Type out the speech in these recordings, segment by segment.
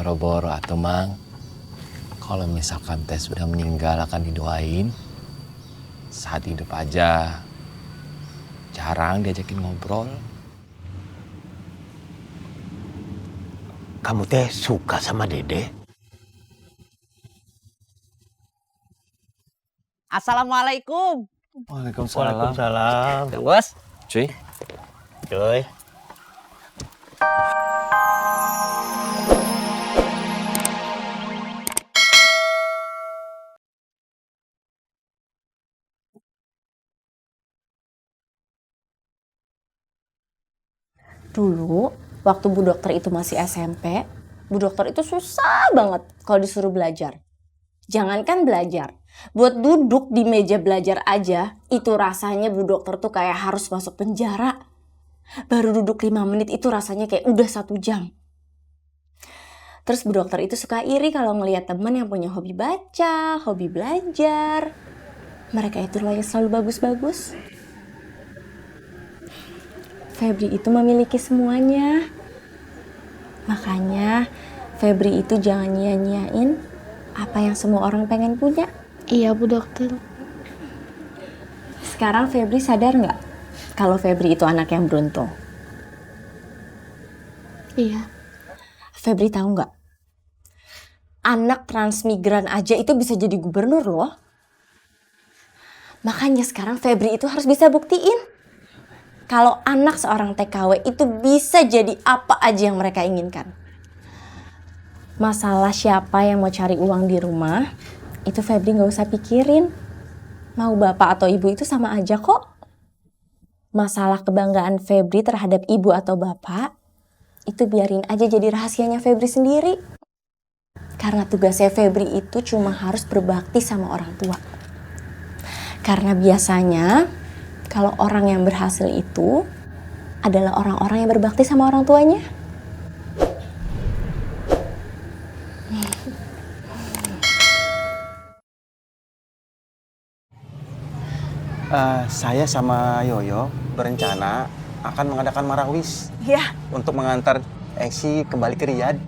boro-boro atuh Mang. Kalau misalkan teh sudah meninggal akan didoain. Saat hidup aja jarang diajakin ngobrol. Kamu teh suka sama Dede? Assalamualaikum. Waalaikumsalam. Waalaikumsalam. Kang Bos. Cuy. Cuy. Dulu, waktu Bu Dokter itu masih SMP, Bu Dokter itu susah banget kalau disuruh belajar. Jangankan belajar, buat duduk di meja belajar aja, itu rasanya Bu Dokter tuh kayak harus masuk penjara. Baru duduk 5 menit itu rasanya kayak udah 1 jam. Terus Bu Dokter itu suka iri kalau ngelihat teman yang punya hobi baca, hobi belajar. Mereka itu nilainya selalu bagus-bagus. Febri itu memiliki semuanya. Makanya Febri itu jangan nyia-nyiain apa yang semua orang pengen punya. Iya Bu Dokter. Sekarang Febri sadar nggak kalau Febri itu anak yang beruntung? Iya. Febri tahu nggak? Anak transmigran aja itu bisa jadi gubernur loh. Makanya sekarang Febri itu harus bisa buktiin kalau anak seorang TKW itu bisa jadi apa aja yang mereka inginkan. Masalah siapa yang mau cari uang di rumah, itu Febri nggak usah pikirin. Mau bapak atau ibu itu sama aja kok. Masalah kebanggaan Febri terhadap ibu atau bapak, itu biarin aja jadi rahasianya Febri sendiri. Karena tugasnya Febri itu cuma harus berbakti sama orang tua. Karena biasanya kalau orang yang berhasil itu adalah orang-orang yang berbakti sama orang tuanya. Saya sama Yoyo berencana akan mengadakan marawis. Iya. Untuk mengantar Esi kembali ke Riyadh.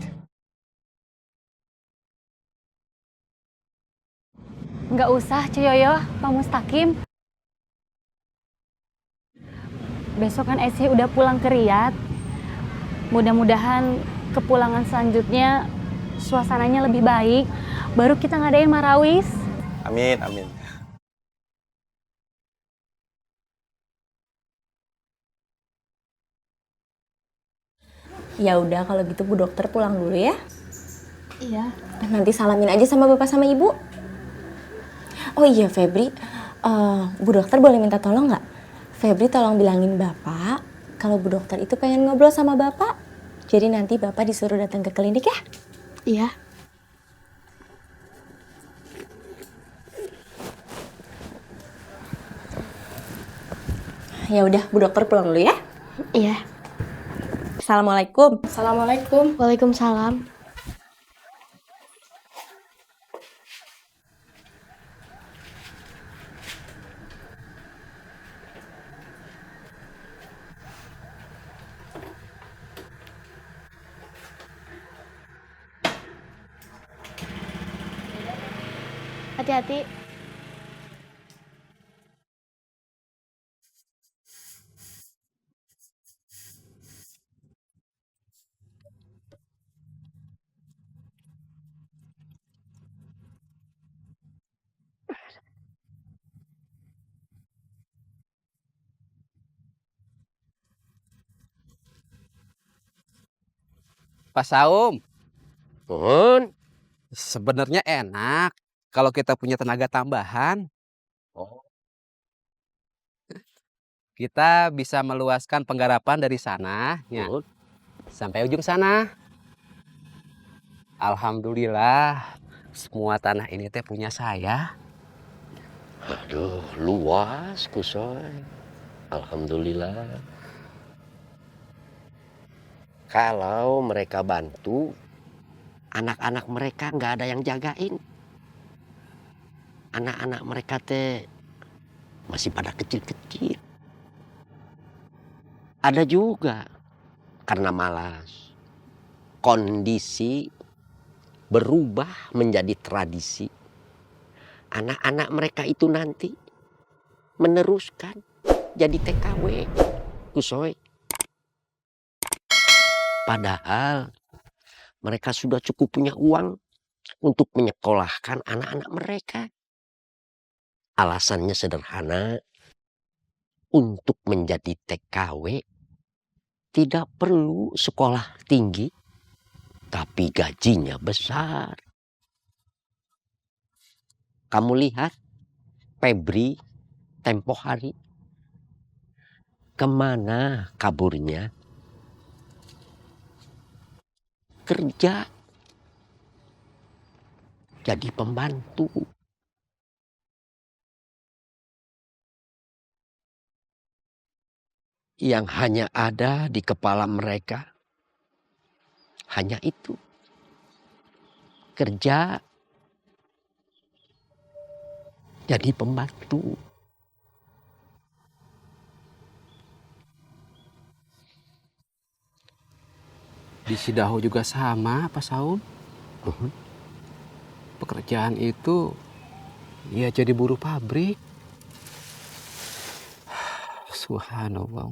Nggak usah Ciyoyo, Pak Mustaqim. Besok kan Esi udah pulang ke Riyadh. Mudah-mudahan kepulangan selanjutnya suasananya lebih baik. Baru kita ngadain marawis. Amin, amin. Ya udah kalau gitu Bu Dokter pulang dulu ya. Iya. Nanti salamin aja sama bapak sama ibu. Oh iya Febri, Bu Dokter boleh minta tolong nggak? Febri tolong bilangin bapak kalau Bu Dokter itu pengen ngobrol sama bapak. Jadi nanti bapak disuruh datang ke klinik ya. Iya. Ya udah Bu Dokter pulang dulu ya. Iya. Assalamualaikum. Assalamualaikum. Waalaikumsalam. Hati-hati. Pak Saum, Mohon. sebenarnya enak kalau kita punya tenaga tambahan. Oh. Kita bisa meluaskan penggarapan dari sana ya, Mohon. sampai ujung sana. Alhamdulillah, semua tanah ini teh punya saya. Aduh, luas Kusoy. Alhamdulillah. Kalau mereka bantu, anak-anak mereka nggak ada yang jagain. Anak-anak mereka teh masih pada kecil-kecil. Ada juga karena malas. Kondisi berubah menjadi tradisi. Anak-anak mereka itu nanti meneruskan jadi TKW, Kusoy. Padahal mereka sudah cukup punya uang untuk menyekolahkan anak-anak mereka. Alasannya sederhana, untuk menjadi TKW tidak perlu sekolah tinggi, tapi gajinya besar. Kamu lihat Febri tempo hari, kemana kaburnya? Kerja, jadi pembantu. Yang hanya ada di kepala mereka hanya itu. Kerja, jadi pembantu. Di Cidaho juga sama, Pak Saum. Pekerjaan itu ya jadi buruh pabrik. Subhanallah.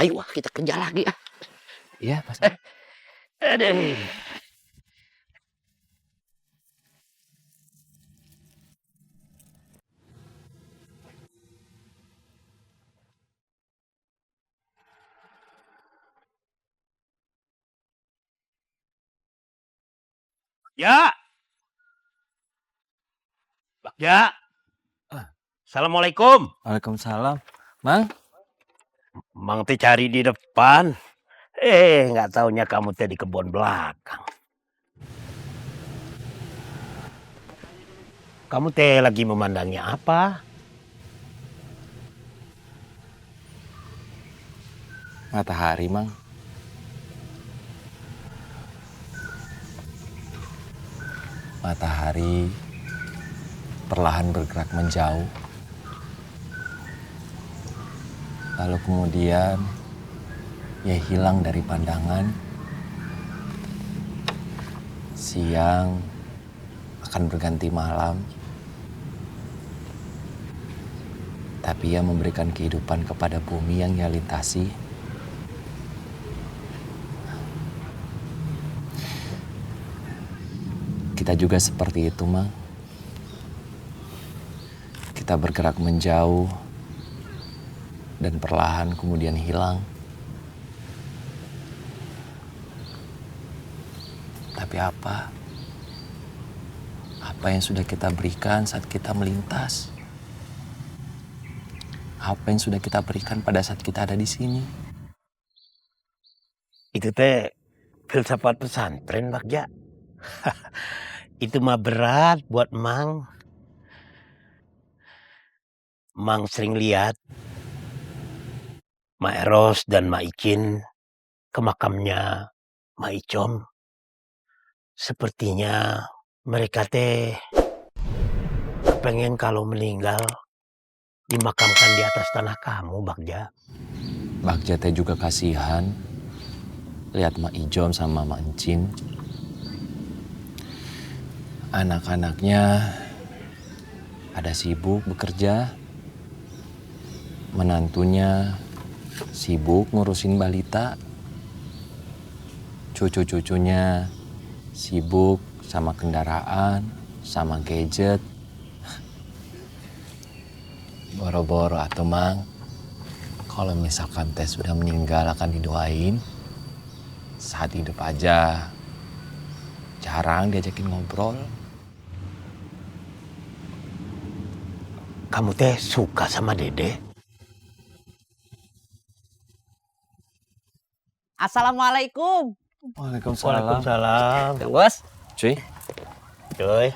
Ayo kita kerja lagi ah. Iya, Pak Saum. Aduh. Ya. Bagja. Assalamualaikum. Waalaikumsalam. Mang, Mang teh cari di depan. Nggak taunya kamu teh di kebun belakang. Kamu teh lagi memandangi apa? matahari, Mang. Matahari perlahan bergerak menjauh. Lalu kemudian ia hilang dari pandangan. Siang akan berganti malam. Tapi ia memberikan kehidupan kepada bumi yang ia lintasi. Kita juga seperti itu, Mang. Kita bergerak menjauh dan perlahan kemudian hilang. Tapi apa? Apa yang sudah kita berikan saat kita melintas? Apa yang sudah kita berikan pada saat kita ada di sini? Itu teh filsafat pesantren, Bagja. Itu mah berat buat Mang. Mang sering lihat Ma Eros dan Ma Icin ke makamnya Ma Icom. Sepertinya mereka teh pengen kalau meninggal dimakamkan di atas tanah kamu, Bagja. Bagja teh juga kasihan lihat Mak Ijom sama Mak Encin. Anak-anaknya ada sibuk bekerja, menantunya sibuk ngurusin balita, cucu-cucunya sibuk sama kendaraan, sama gadget. Boro-boro atuh, Mang. Kalau misalkan teh sudah meninggal akan didoain. Saat hidup aja jarang diajakin ngobrol. Kamu teh suka sama Dede? Assalamualaikum. Waalaikumsalam. Waalaikumsalam. Bos. Cuy, Cuy.